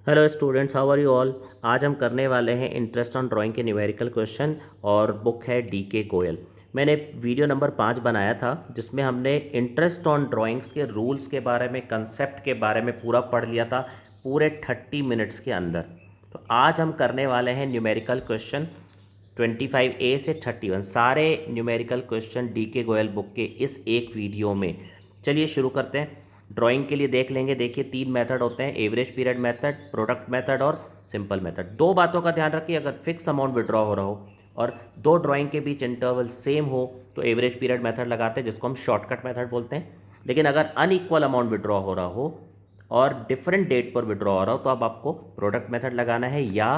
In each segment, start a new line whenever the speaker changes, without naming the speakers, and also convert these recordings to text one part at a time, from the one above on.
Hello students, how are you all. आज हम करने वाले हैं इंटरेस्ट ऑन ड्राइंग के न्यूमेरिकल क्वेश्चन और बुक है DK गोयल। मैंने वीडियो नंबर 5 बनाया था जिसमें हमने इंटरेस्ट ऑन ड्राइंग्स के रूल्स के बारे में, कंसेप्ट के बारे में पूरा पढ़ लिया था पूरे 30 मिनट्स के अंदर। तो आज हम करने वाले हैं न्यूमेरिकल क्वेश्चन 25A से 31, सारे numerical question DK Goyal book के इस एक वीडियो में। चलिए शुरू करते हैं। ड्राइंग के लिए देख लेंगे। देखिए 3 मेथड होते हैं, average period method, product method और सिंपल मेथड। दो बातों का ध्यान रखिए, अगर फिक्स अमाउंट विड्रॉ हो रहा हो और दो ड्राइंग के बीच इंटरवल सेम हो तो एवरेज पीरियड मेथड लगाते हैं, जिसको हम शॉर्टकट मेथड बोलते हैं। लेकिन अगर अनइक्वल अमाउंट विड्रॉ हो रहा हो और डिफरेंट डेट पर विड्रॉ हो रहा हो तो अब आपको प्रोडक्ट मेथड लगाना है या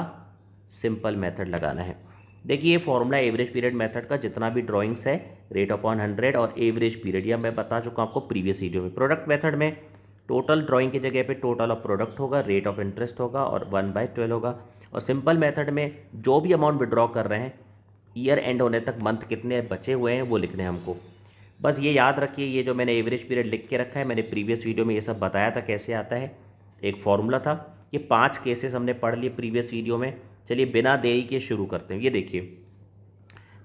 सिंपल मेथड लगाना है। देखिए ये फॉर्मूला एवरेज पीरियड मेथड का, जितना भी ड्राइंग्स है रेट अपॉन 100 और एवरेज पीरियड, यह मैं बता चुका हूँ आपको प्रीवियस वीडियो में। प्रोडक्ट मेथड में टोटल ड्राइंग की जगह पे टोटल ऑफ प्रोडक्ट होगा, रेट ऑफ इंटरेस्ट होगा और 1/12 होगा। और सिंपल मेथड में जो भी अमाउंट विड्रॉ कर रहे हैं ईयर एंड होने तक मंथ कितने बचे हुए हैं वो लिखने हैं हमको। बस ये याद रखिए, ये जो मैंने एवरेज पीरियड लिख के रखा है, मैंने प्रीवियस वीडियो में ये सब बताया था कैसे आता है, एक फॉर्मूला था। ये 5 केसेस हमने पढ़ लिए प्रीवियस वीडियो में। चलिए बिना देरी के शुरू करते हैं। ये देखिए,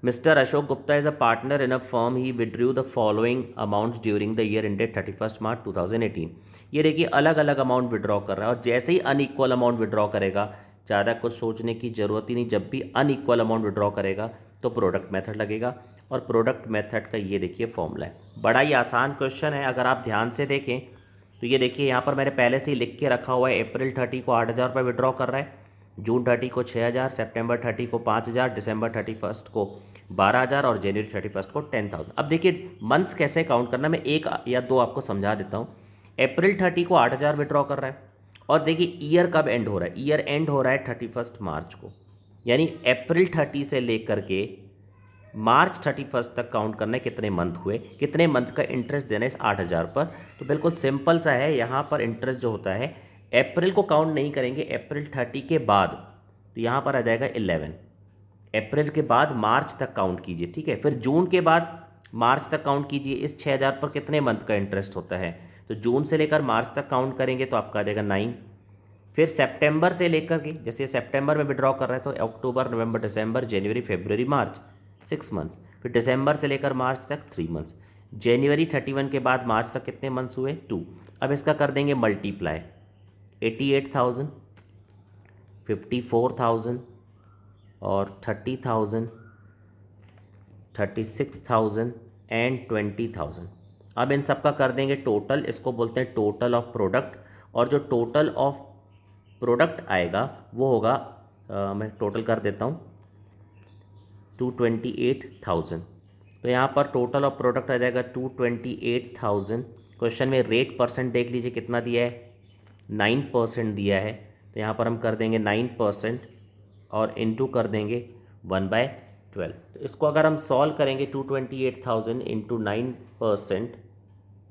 Mr. Ashok Gupta is a partner in a firm. He withdrew the following amounts during the year ended 31st March 2018. ये देखिए अलग अलग अमाउंट विड्रॉ कर रहा है और जैसे ही अनइक्वल अमाउंट विड्रॉ करेगा, ज़्यादा कुछ सोचने की ज़रूरत ही नहीं। जब भी अनइक्वल अमाउंट विड्रॉ करेगा तो प्रोडक्ट मेथड लगेगा और प्रोडक्ट मेथड का ये देखिए फॉर्मूला है। बड़ा ही आसान क्वेश्चन है अगर आप ध्यान से देखें तो। ये देखिए यहाँ पर मैंने पहले से ही लिख के रखा हुआ है। अप्रैल 30 को 8,000 रुपये विड्रॉ कर रहा है, जून 30 को 6,000, सितंबर 30 को 5,000, दिसंबर 31 को 12,000 और जनवरी 31 को 10,000। अब देखिए मंथ्स कैसे काउंट करना, मैं एक या दो आपको समझा देता हूँ। अप्रैल 30 को 8,000 विड्रॉ कर रहा है और देखिए ईयर कब एंड हो रहा है, ईयर एंड हो रहा है 31 मार्च को। यानी अप्रैल 30 से लेकर के मार्च 31 तक काउंट करना है कितने मंथ हुए, कितने मंथ का इंटरेस्ट देना है इस 8,000 पर। तो बिल्कुल सिंपल सा है। यहाँ पर इंटरेस्ट जो होता है अप्रैल को काउंट नहीं करेंगे, अप्रैल 30 के बाद, तो यहाँ पर आ जाएगा 11। अप्रैल के बाद मार्च तक काउंट कीजिए, ठीक है। फिर जून के बाद मार्च तक काउंट कीजिए। इस 6,000 पर कितने मंथ का इंटरेस्ट होता है, तो जून से लेकर मार्च तक काउंट करेंगे तो आपका आ जाएगा 9। फिर सितंबर से लेकर के, जैसे सितंबर में विड्रॉ कर रहे हैं तो अक्टूबर, नवंबर, दिसंबर, जनवरी, फरवरी, मार्च, 6 मंथ्स। फिर दिसंबर से लेकर मार्च तक 3 मंथ्स। जनवरी 31 के बाद मार्च तक कितने मंथ्स हुए, 2। अब इसका कर देंगे मल्टीप्लाई, 88,000, 54,000 और 30,000, 36,000 एंड 20,000। अब इन सब का कर देंगे टोटल, इसको बोलते हैं टोटल ऑफ प्रोडक्ट। और जो टोटल ऑफ प्रोडक्ट आएगा वो होगा, मैं टोटल कर देता हूँ, 228,000। तो यहाँ पर टोटल ऑफ प्रोडक्ट आ जाएगा 228,000। क्वेश्चन में रेट परसेंट देख लीजिए कितना दिया है, 9% दिया है। तो यहाँ पर हम कर देंगे 9% और इनटू कर देंगे 1/12। तो इसको अगर हम सॉल्व करेंगे 228,000 इंटू 9%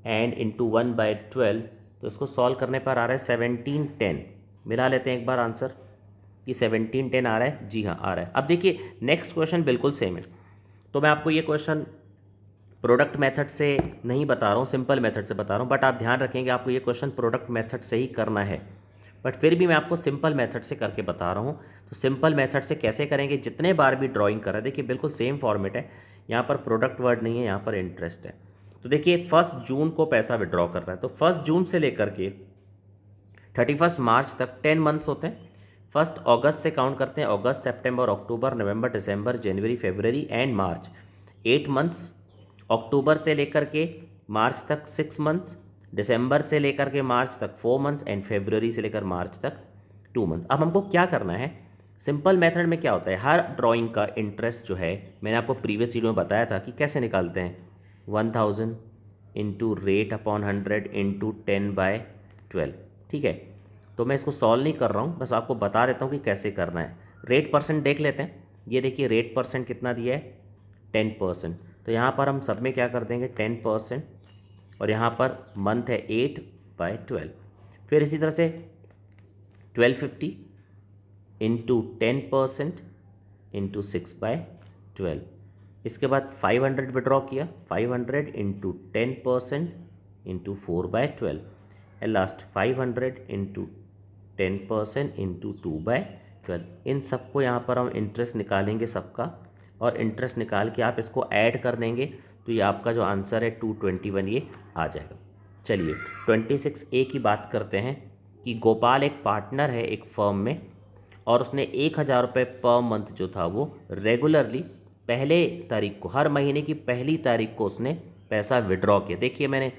एंड इंटू 1/12, तो इसको सॉल्व करने पर आ रहा है 1710। मिला लेते हैं एक बार आंसर कि 1710 आ रहा है। जी हाँ आ रहा है। अब देखिए नेक्स्ट क्वेश्चन बिल्कुल सेम है। तो मैं आपको ये क्वेश्चन प्रोडक्ट मेथड से नहीं बता रहा हूँ, सिंपल मेथड से बता रहा हूँ। बट आप ध्यान रखेंगे आपको ये क्वेश्चन प्रोडक्ट मेथड से ही करना है, बट फिर भी मैं आपको सिंपल मेथड से करके बता रहा हूँ। तो सिंपल मेथड से कैसे करेंगे, जितने बार भी ड्राइंग कर रहा है देखिए बिल्कुल सेम फॉर्मेट है। यहाँ पर प्रोडक्ट वर्ड नहीं है, यहाँ पर इंटरेस्ट है। तो देखिए 1 जून को पैसा विड्रॉ कर रहा है, तो 1 जून से लेकर के 31 मार्च तक 10 मंथ्स होते हैं। 1 अगस्त से काउंट करते हैं, अगस्त, सितंबर, अक्टूबर, नवंबर, दिसंबर, जनवरी, फरवरी एंड मार्च, 8 मंथ्स। अक्टूबर से लेकर के मार्च तक 6 मंथ्स, दिसंबर से लेकर के मार्च तक 4 मंथ्स एंड फरवरी से लेकर मार्च तक 2 मंथ्स। अब हमको क्या करना है, सिंपल मेथड में क्या होता है, हर ड्राइंग का इंटरेस्ट जो है मैंने आपको प्रीवियस वीडियो में बताया था कि कैसे निकालते हैं, 1000 इंटू रेट अपॉन 100 इंटू 10/12, ठीक है। तो मैं इसको सॉल्व नहीं कर रहा हूँ, बस आपको बता देता हूँ कि कैसे करना है। रेट परसेंट देख लेते हैं। ये देखिए रेट परसेंट कितना दिया है, 10%। तो यहाँ पर हम सब में क्या कर देंगे 10%, और यहाँ पर मंथ है 8/12। फिर इसी तरह से 1250 इंटू 10% इंटू 6/12। इसके बाद 500 विड्रॉ किया, 500 into 10% into 4/12। And last 500 into 10% into 2/12। इन सबको यहाँ पर हम इंटरेस्ट निकालेंगे सबका, और इंटरेस्ट निकाल के आप इसको ऐड कर देंगे तो ये आपका जो आंसर है 221 ये आ जाएगा। चलिए 26A की बात करते हैं कि गोपाल एक पार्टनर है एक फर्म में, और उसने 1,000 रुपये पर मंथ जो था वो रेगुलरली पहले तारीख को, हर महीने की पहली तारीख को उसने पैसा विड्रॉ किया। देखिए मैंने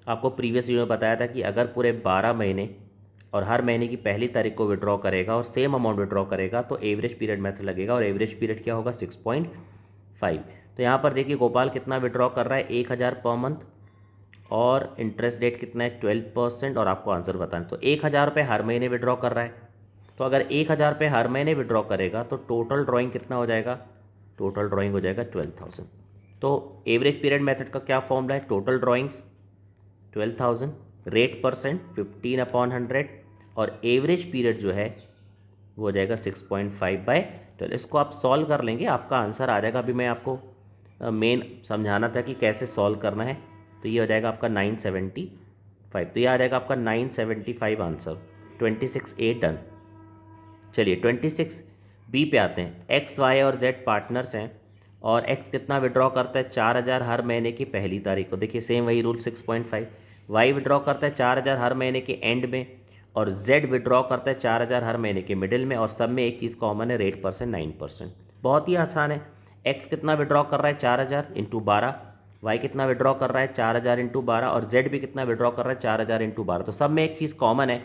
आपको प्रीवियस वीडियो में बताया था कि अगर पूरे 12 महीने और हर महीने की पहली तारीख को विड्रॉ करेगा और सेम अमाउंट विड्रॉ करेगा तो एवरेज पीरियड मेथड लगेगा, और एवरेज पीरियड क्या होगा 6.5। तो यहाँ पर देखिए गोपाल कितना विड्रॉ कर रहा है 1,000 पर मंथ, और इंटरेस्ट रेट कितना है 12%, और आपको आंसर बताना। तो 1,000 रुपये हर महीने विड्रॉ कर रहा है, तो अगर 1,000 रुपये हर महीने विड्रॉ करेगा तो टोटल ड्राइंग कितना हो जाएगा, टोटल ड्राइंग हो जाएगा 12,000। तो एवरेज पीरियड मेथड का क्या फॉर्मूला है, टोटल ड्राइंग्स 12,000, रेट परसेंट 15/100, और एवरेज पीरियड जो है वो हो जाएगा 6.5/12। इसको आप सॉल्व कर लेंगे, आपका आंसर आ जाएगा। अभी मैं आपको मेन समझाना था कि कैसे सॉल्व करना है। तो ये हो जाएगा आपका 975, तो ये आ जाएगा आपका 975 आंसर। 26A done. चलिए 26B पे आते हैं। एक्स वाई और जेड पार्टनर्स हैं, और एक्स कितना विड्रॉ करता है 4,000 हर महीने की पहली तारीख को। देखिए सेम वही रूल 6.5। वाई विड्रॉ करता है 4,000 हर महीने के एंड में, और जेड विड्रॉ करता है 4,000 हर महीने के मिडिल में, और सब में एक चीज़ कॉमन है, रेट परसेंट 9%। बहुत ही आसान है। एक्स कितना विड्रॉ कर रहा है 4,000 इंटू 12, वाई कितना विड्रॉ कर रहा है 4,000 इंटू 12, और जेड भी कितना विड्रॉ कर रहा है 4,000 इंटू 12। तो सब में एक चीज़ कॉमन है,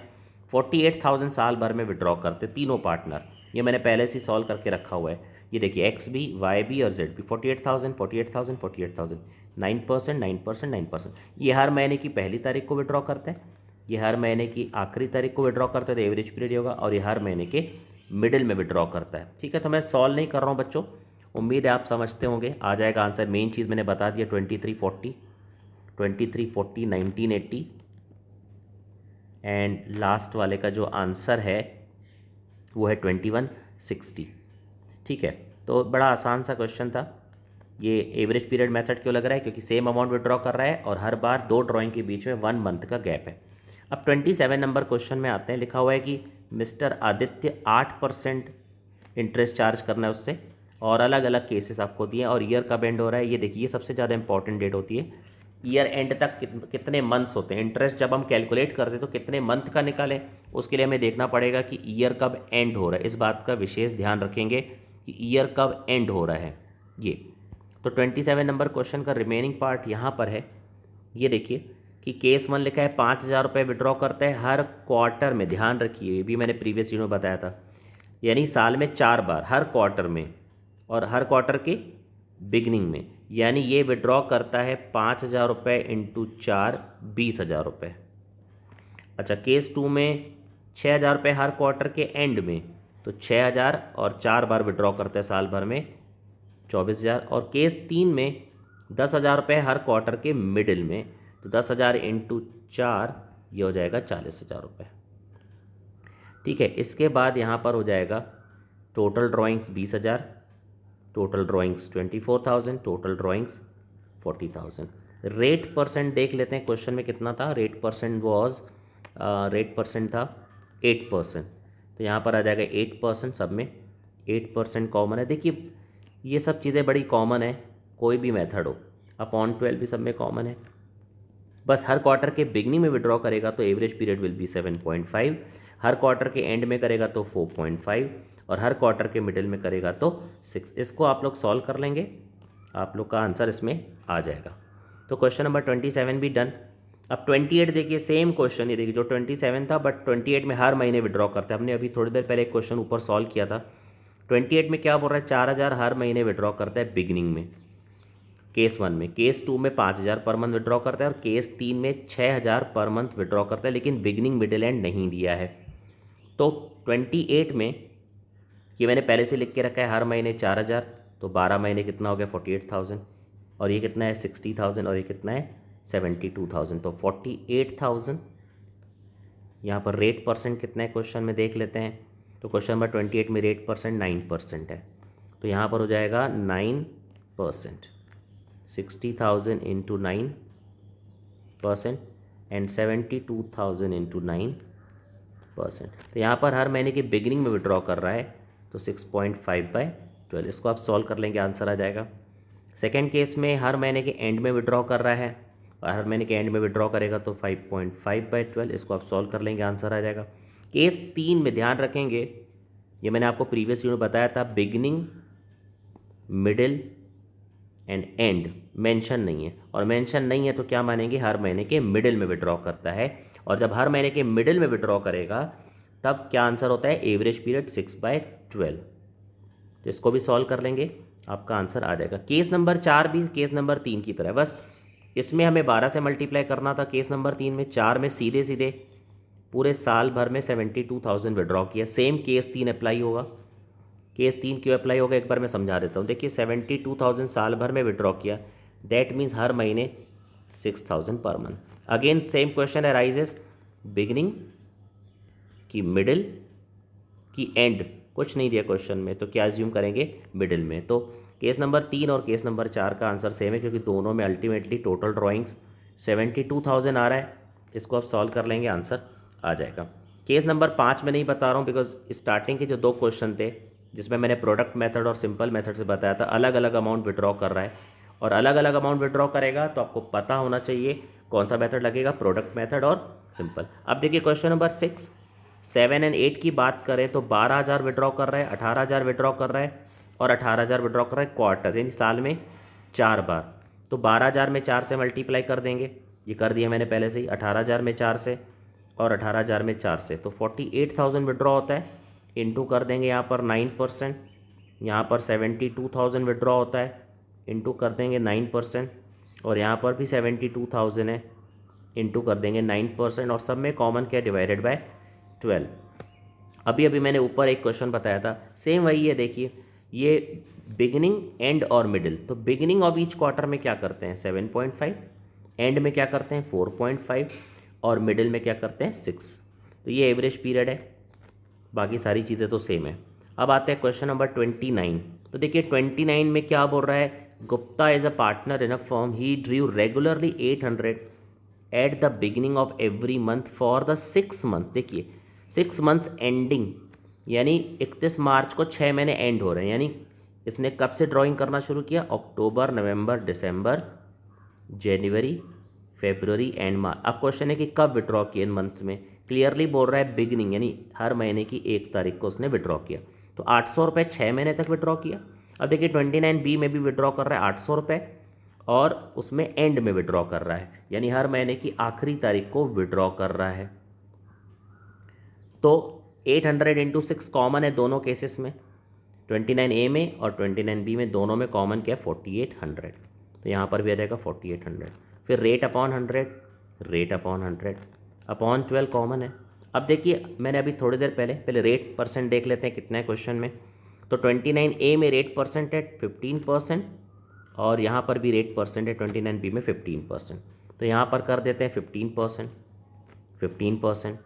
48,000 साल भर में विड्रॉ करते तीनों पार्टनर। ये मैंने पहले से सॉल्व करके रखा हुआ है। ये देखिए एक्स भी, वाई भी और जेड भी 48,000 48,000 48,000, 9%, 9%, 9%। ये हर महीने की पहली तारीख को विड्रॉ करते हैं, ये हर महीने की आखिरी तारीख को विड्रॉ करते हैं, तो एवरेज पीरियड होगा, और ये हर महीने के मिडिल में विड्रॉ करता है। ठीक है, तो मैं सॉल्व नहीं कर रहा हूँ बच्चों, उम्मीद है आप समझते होंगे। आ जाएगा आंसर, मेन चीज़ मैंने बता दिया 2340, 1980, एंड लास्ट वाले का जो आंसर है वो है 2160। ठीक है, तो बड़ा आसान सा क्वेश्चन था। ये एवरेज पीरियड मेथड क्यों लग रहा है, क्योंकि सेम अमाउंट विड्रॉ कर रहा है और हर बार दो ड्राइंग के बीच में 1 मंथ का गैप है। अब 27 नंबर क्वेश्चन में आते हैं। लिखा हुआ है कि मिस्टर आदित्य 8% इंटरेस्ट चार्ज करना है उससे, और अलग अलग केसेस आपको दिए, और ईयर कब एंड हो रहा है ये देखिए, सबसे ज़्यादा इंपॉर्टेंट डेट होती है। ईयर एंड तक कितने मंथ्स होते हैं। इंटरेस्ट जब हम कैलकुलेट करते हैं तो कितने मंथ का निकालें, उसके लिए हमें देखना पड़ेगा कि ईयर कब एंड हो रहा है। इस बात का विशेष ध्यान रखेंगे कि ईयर कब एंड हो रहा है ये। तो 27 नंबर क्वेश्चन का रिमेनिंग पार्ट यहाँ पर है। ये देखिए कि केस 1 लिखा है 5,000 रुपये विड्रॉ करते हैं हर क्वार्टर में। ध्यान रखिए, ये भी मैंने प्रीवियस वीडियो में बताया था, यानी साल में 4 बार, हर क्वार्टर में, और हर क्वार्टर के बिगनिंग में। यानी ये विड्रॉ करता है 5,000 रुपये इंटू 4, 20,000 रुपये। अच्छा, केस 2 में 6,000 रुपये हर क्वार्टर के एंड में, तो 6,000 और 4 बार विड्रॉ करता है साल भर में, 24,000। और केस 3 में 10,000 रुपये हर क्वार्टर के मिडिल में, तो 10,000 इंटू 4 ये हो जाएगा 40,000 रुपये। ठीक है, इसके बाद यहाँ पर हो जाएगा total drawings 20,000, total drawings 24,000, total drawings 40,000। Rate percent देख लेते हैं क्वेश्चन में कितना था। रेट परसेंट था 8%, तो यहाँ पर आ जाएगा 8%। सब में 8% कॉमन है। देखिए ये सब चीज़ें बड़ी कॉमन है, कोई भी मेथड हो। अपॉन 12 भी सब में कॉमन है। बस हर क्वार्टर के बिगनिंग में विड्रॉ करेगा तो average period will be 7.5, her quarter के एंड में करेगा तो 4.5, और हर क्वार्टर के मिडिल में करेगा तो 6। इसको आप लोग सॉल्व कर लेंगे, आप लोग का आंसर इसमें आ जाएगा। तो क्वेश्चन नंबर 27 भी डन। अब 28 देखिए, सेम क्वेश्चन ही देखिए जो 27 था, बट 28 में हर महीने विड्रॉ करते हैं। हमने अभी थोड़ी देर पहले एक क्वेश्चन ऊपर सॉल्व किया था। 28 में क्या बोल रहा है, 4,000 हर महीने विड्रॉ करता है बिगनिंग में, केस 1 में। केस 2 में 5,000 पर मंथ विड्रॉ करता है, और केस 3 में 6,000 पर मंथ विड्रॉ करता है, लेकिन बिगनिंग मिडिल एंड नहीं दिया है। तो 28 में ये मैंने पहले से लिख के रखा है हर महीने 4,000, तो 12 महीने कितना हो गया 48,000, और ये कितना है 60,000, और ये कितना है 72,000, तो 48,000। यहाँ पर रेट परसेंट कितना है क्वेश्चन में देख लेते हैं। तो क्वेश्चन नंबर 28 में रेट परसेंट 9% है, तो यहाँ पर हो जाएगा 9%, 60,000 इंटू 9% एंड 72,000 इंटू 9, परसेंट। तो यहाँ पर हर महीने की बिगिनिंग में विड्रॉ कर रहा है तो 6.5/12, इसको आप सॉल्व कर लेंगे, आंसर आ जाएगा। सेकेंड केस में हर महीने के एंड में विड्रॉ कर रहा है और हर महीने के एंड में विड्रॉ करेगा तो 5.5/12, इसको आप सॉल्व कर लेंगे, आंसर आ जाएगा। केस 3 में ध्यान रखेंगे, ये मैंने आपको प्रीवियस वीडियो में बताया था, beginning, middle and and mention नहीं है, और मेंशन नहीं है तो क्या मानेंगे, हर महीने के मिडिल में विड्रॉ करता है। और जब हर महीने के मिडिल में विड्रॉ करेगा तब क्या आंसर होता है, एवरेज पीरियड 6/12। तो इसको भी सॉल्व कर लेंगे, आपका आंसर आ जाएगा। केस नंबर 4 भी केस नंबर 3 की तरह, बस इसमें हमें 12 से मल्टीप्लाई करना था। केस नंबर 3 में 4 में सीधे सीधे पूरे साल भर में 72,000 विड्रॉ किया। सेम केस 3 अप्लाई होगा। केस 3 क्यों अप्लाई होगा एक बार मैं समझा देता हूँ। देखिए 72,000 साल भर में विड्रॉ किया, दैट मीन्स हर महीने 6,000 per month. Again same question arises, beginning की, मिडिल की, एंड कुछ नहीं दिया क्वेश्चन में, तो क्या अज्यूम करेंगे, मिडिल में। तो केस नंबर 3 और केस नंबर 4 का आंसर सेम है, क्योंकि दोनों में अल्टीमेटली टोटल ड्राइंग्स 72,000 आ रहा है। इसको आप सॉल्व कर लेंगे, आंसर आ जाएगा। केस नंबर 5 में नहीं बता रहा हूँ बिकॉज स्टार्टिंग के जो 2 क्वेश्चन थे जिसमें मैंने प्रोडक्ट मेथड और सिंपल मेथड से बताया था, अलग अलग अमाउंट विड्रॉ कर रहा है, और अलग अलग अमाउंट विड्रॉ करेगा तो आपको पता होना चाहिए कौन सा मेथड लगेगा, प्रोडक्ट मेथड और सिंपल। अब देखिए क्वेश्चन नंबर 6, 7 और 8 की बात करें तो 12,000 विड्रॉ कर रहा है, 18,000 विड्रॉ कर रहा है और 18,000 विड्रॉ कर रहा है क्वार्टर, यानी साल में 4 बार। तो 12,000 में 4 से मल्टीप्लाई कर देंगे, ये कर दिया मैंने पहले से ही, 18,000 में 4 से और 18,000 में 4 से, तो 48,000 विड्रॉ होता है। इंटू कर देंगे यहाँ पर 9%, यहाँ पर 72,000 विड्रॉ होता है, इंटू कर देंगे 9%, और यहाँ पर भी 72,000 है, इंटू कर देंगे 9%, और सब में कॉमन क्या, डिवाइडेड बाय 12। अभी अभी मैंने ऊपर एक क्वेश्चन बताया था, सेम वही है। देखिए ये बिगिनिंग, एंड और मिडिल, तो बिगिनिंग ऑफ ईच क्वार्टर में क्या करते हैं 7.5, एंड में क्या करते हैं 4.5, और मिडिल में क्या करते हैं 6। तो ये एवरेज पीरियड है, बाकी सारी चीज़ें तो सेम है। अब आते हैं क्वेश्चन नंबर 29। तो देखिए 29 में क्या बोल रहा है, Gupta is a partner in a firm, he Drew regularly 800 at the beginning of every month for the 6 months. देखिए 6 मंथ्स एंडिंग, यानी 31 मार्च को 6 महीने एंड हो रहे हैं, यानी इसने कब से ड्राइंग करना शुरू किया, अक्टूबर, नवंबर, दिसंबर, जनवरी, फरवरी एंड मार्च। अब क्वेश्चन है कि कब विड्रॉ किया इन मंथ्स में, क्लियरली बोल रहा है बिगिनिंग, यानी हर महीने की 1 तारीख को उसने विड्रॉ किया। तो 800 रुपये 6 महीने तक विड्रॉ किया। अब देखिए 29B में भी विड्रॉ कर रहा है 800 रुपये, और उसमें एंड में विड्रॉ कर रहा है, यानी हर महीने की आखिरी तारीख को विड्रॉ कर रहा है। तो 800 इंटू 6 कॉमन है दोनों केसेस में, 29A में और 29B में, दोनों में कॉमन क्या है 4800। तो यहाँ पर भी आ जाएगा 4800। फिर rate upon 100, rate upon 100 upon 12 common है। अब देखिए मैंने अभी थोड़ी देर पहले रेट परसेंट देख लेते हैं कितना है क्वेश्चन में। तो 29A में रेट परसेंट है 15%, और यहाँ पर भी रेट परसेंट है 29B में 15%। तो यहाँ पर कर देते हैं 15%।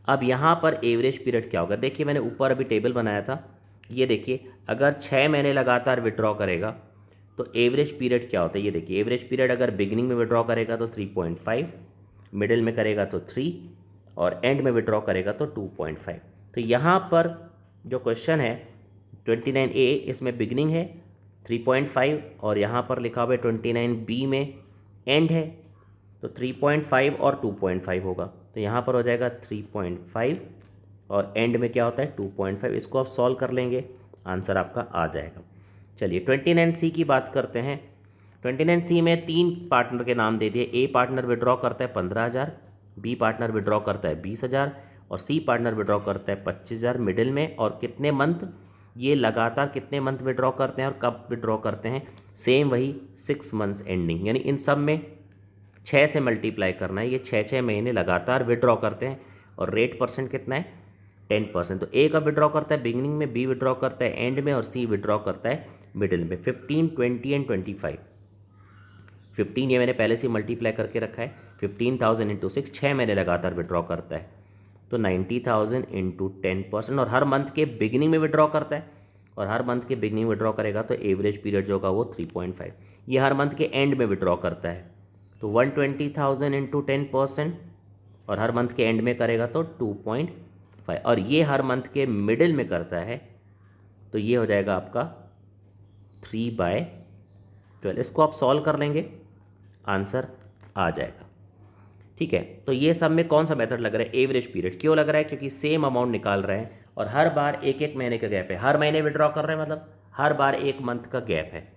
अब यहाँ पर एवरेज पीरियड क्या होगा, देखिए मैंने ऊपर अभी टेबल बनाया था, ये देखिए अगर 6 महीने लगातार विड्रॉ करेगा तो एवरेज पीरियड क्या होता है। ये देखिए एवरेज पीरियड अगर बिगिनिंग में विड्रॉ करेगा तो 3.5, मिडिल में करेगा तो 3, और एंड में विड्रॉ करेगा तो 2.5। तो यहाँ पर जो क्वेश्चन है 29A, इसमें बिगिनिंग है 3.5, और यहाँ पर लिखा हुआ है 29B में एंड है, तो 3.5 और 2.5 होगा। तो यहाँ पर हो जाएगा 3.5 और एंड में क्या होता है 2.5। इसको आप सॉल्व कर लेंगे, आंसर आपका आ जाएगा। चलिए 29C की बात करते हैं। 29C में 3 पार्टनर के नाम दे दिए। ए पार्टनर विड्रॉ करता है 15,000, बी पार्टनर विड्रॉ करता है 20,000, और सी पार्टनर विड्रॉ करता है 25,000 मिडिल में। और कितने मंथ, ये लगातार कितने मंथ विड्रॉ करते हैं और कब विड्रॉ करते हैं, सेम वही 6 मंथ्स एंडिंग, यानी इन सब में 6 से मल्टीप्लाई करना है। ये 6 महीने लगातार विड्रॉ करते हैं, और रेट परसेंट कितना है 10%। तो ए का विड्रॉ करता है बिगिनिंग में, बी विड्रॉ करता है एंड में, और सी विड्रॉ करता है मिडिल में। 15, 20 एंड 25। 15 ये मैंने पहले से मल्टीप्लाई करके रखा है, 15,000 इंटू 6, 6 महीने लगातार विड्रॉ करता है, तो 90,000 इंटू 10%, और हर मंथ के बिगिनिंग में विड्रॉ करता है, और हर मंथ के बिगिनिंग विड्रॉ करेगा तो एवरेज पीरियड जो होगा वो 3.5। ये हर मंथ के एंड में विड्रॉ करता है, तो 120,000 इंटू 10%, और हर मंथ के एंड में करेगा तो 2.5 5 और ये हर मंथ के मिडिल में करता है, तो ये हो जाएगा आपका 3/12। इसको आप सॉल्व कर लेंगे, आंसर आ जाएगा। ठीक है, तो ये सब में कौन सा मेथड लग रहा है? Average period. क्यों लग रहा है? क्योंकि सेम अमाउंट निकाल रहे हैं और हर बार एक एक महीने का गैप है, हर महीने विड्रॉ कर रहे हैं, मतलब हर बार एक मंथ का गैप है।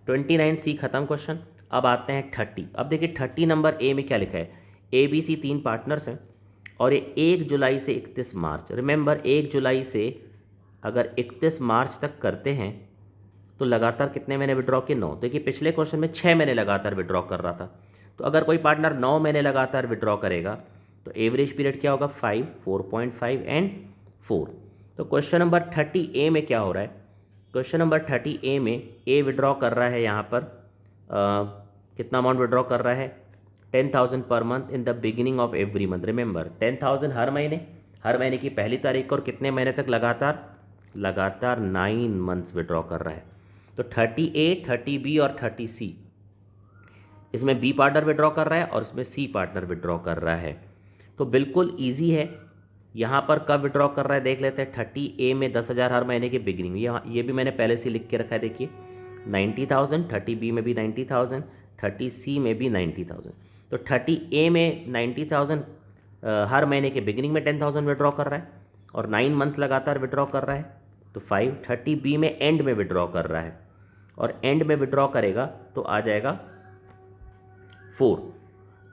29C खत्म क्वेश्चन। अब आते हैं 30। अब देखिए 30 नंबर ए में क्या लिखा है? ABC 3 पार्टनर्स हैं और ये 1 जुलाई से 31 मार्च, रिमेंबर 1 जुलाई से अगर 31 मार्च तक करते हैं तो लगातार कितने महीने विड्रॉ किए? 9। देखिए पिछले क्वेश्चन में 6 महीने लगातार विड्रॉ कर रहा था, तो अगर कोई पार्टनर 9 महीने लगातार विड्रॉ करेगा तो एवरेज पीरियड क्या होगा? 5, 4.5 एंड 4। तो क्वेश्चन नंबर 30A में क्या हो रहा है? क्वेश्चन नंबर 30A में ए विड्रॉ कर रहा है यहाँ पर कितना अमाउंट विड्रॉ कर रहा है? 10,000 per month in the beginning of every month. Remember 10,000 हर महीने की पहली तारीख को, और कितने महीने तक? लगातार 9 मंथ्स विड्रॉ कर रहा है। तो 30A, 30B और 30C, इसमें बी पार्टनर विड्रॉ कर रहा है और इसमें सी पार्टनर विड्रॉ कर रहा है। तो बिल्कुल ईजी है। यहाँ पर कब विड्रॉ कर रहा है देख लेते हैं। 30A में 10,000 हर महीने की बिगिनिंग में, यहाँ ये भी मैंने पहले से लिख के रखा है, देखिए 90,000, 30B में भी 90,000, 30C में भी 90,000। तो 30A में 90,000 हर महीने के बिगिनिंग में 10,000 विड्रॉ कर रहा है और 9 मंथ लगातार विड्रॉ कर रहा है, तो 5। 30B में एंड में विड्रॉ कर रहा है और एंड में विड्रॉ करेगा तो आ जाएगा 4।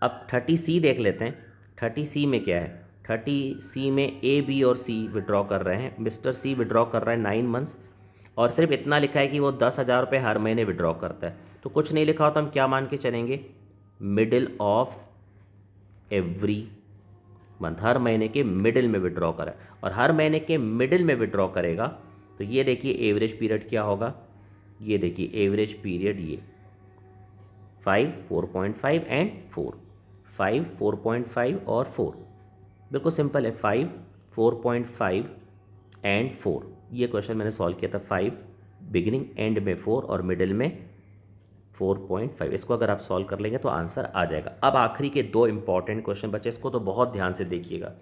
अब 30C देख लेते हैं। 30C में क्या है? 30C में A, B और C विड्रॉ कर रहे हैं। मिस्टर C विड्रॉ कर रहा है 9 मंथ्स और सिर्फ इतना लिखा है कि वो 10,000 रुपये हर महीने विड्रॉ करता है, तो कुछ नहीं लिखा हो तो हम क्या मान के चलेंगे? मिडिल ऑफ एवरी मंथ, हर महीने के मिडिल में विड्रॉ करा, और हर महीने के मिडिल में विड्रॉ करेगा तो ये देखिए एवरेज पीरियड क्या होगा? ये देखिए एवरेज पीरियड ये 5, 4.5 एंड 4, 5, 4.5 और 4, बिल्कुल सिंपल है। 5, 4.5 एंड 4, ये क्वेश्चन मैंने सॉल्व किया था। 5 बिगिनिंग, एंड में 4 और मिडिल में 4.5। इसको अगर आप सॉल्व कर लेंगे तो आंसर आ जाएगा। अब आखिरी के 2 इंपॉर्टेंट क्वेश्चन बचे, इसको तो बहुत ध्यान से देखिएगा।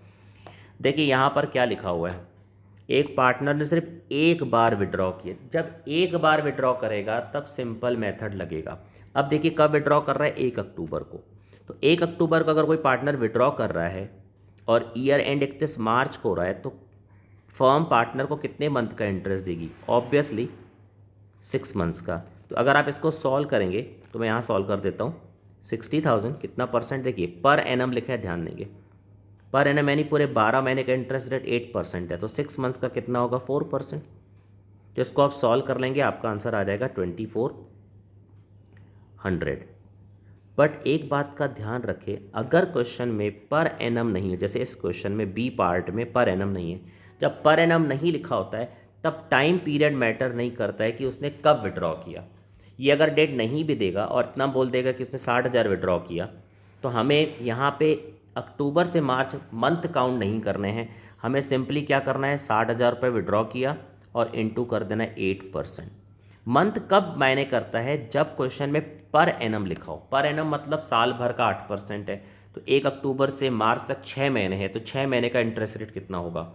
देखिए यहाँ पर क्या लिखा हुआ है? एक पार्टनर ने सिर्फ एक बार विड्रॉ किया। जब एक बार विड्रॉ करेगा तब सिंपल मेथड लगेगा। अब देखिए कब विड्रॉ कर रहा है? 1 अक्टूबर को। तो 1 अक्टूबर को अगर कोई पार्टनर विड्रॉ कर रहा है और ईयर एंड 31 मार्च को हो रहा है, तो फर्म पार्टनर को कितने मंथ का इंटरेस्ट देगी? ऑब्वियसली 6 मंथ्स का। तो अगर आप इसको सॉल्व करेंगे तो मैं यहाँ सॉल्व कर देता हूँ। 60,000 कितना परसेंट? देखिए पर एनम लिखा है, ध्यान देंगे। पर एनम यानी पूरे 12 महीने का इंटरेस्ट रेट 8% है, तो 6 मंथ्स का कितना होगा? 4%। तो इसको आप सॉल्व कर लेंगे, आपका आंसर आ जाएगा 2400। बट एक बात का ध्यान रखें, अगर क्वेश्चन में पर एनम नहीं है, जैसे इस क्वेश्चन में बी पार्ट में पर एनम नहीं है, जब पर एनम नहीं लिखा होता है तब टाइम पीरियड मैटर नहीं करता है कि उसने कब विड्रॉ किया। ये अगर डेट नहीं भी देगा और इतना बोल देगा कि उसने 60,000 विड्रॉ किया, तो हमें यहाँ पे अक्टूबर से मार्च मंथ काउंट नहीं करने हैं, हमें सिंपली क्या करना है? 60,000 रुपये विड्रॉ किया और इनटू कर देना है 8%। मंथ कब मायने करता है? जब क्वेश्चन में पर एनम लिखा हो। पर एनम मतलब साल भर का 8% है, तो 1 अक्टूबर से मार्च तक 6 महीने हैं, तो 6 महीने का इंटरेस्ट रेट कितना होगा?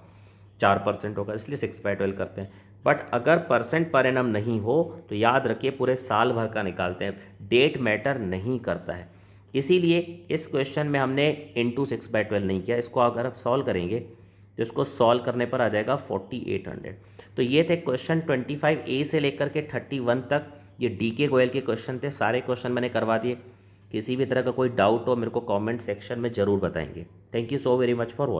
4% होगा, इसलिए 6/12 करते हैं। बट अगर परसेंट पर एनम नहीं हो तो याद रखिए पूरे साल भर का निकालते हैं, डेट मैटर नहीं करता है। इसीलिए इस क्वेश्चन में हमने इंटू 6/12 नहीं किया। इसको अगर आप सॉल्व करेंगे तो इसको सॉल्व करने पर आ जाएगा 4800। तो ये थे क्वेश्चन 25A से लेकर के 31 तक। ये DK गोयल के क्वेश्चन थे, सारे क्वेश्चन मैंने करवा दिए। किसी भी तरह का कोई डाउट हो मेरे को कमेंट सेक्शन में ज़रूर बताएंगे। Thank you so very much for watching.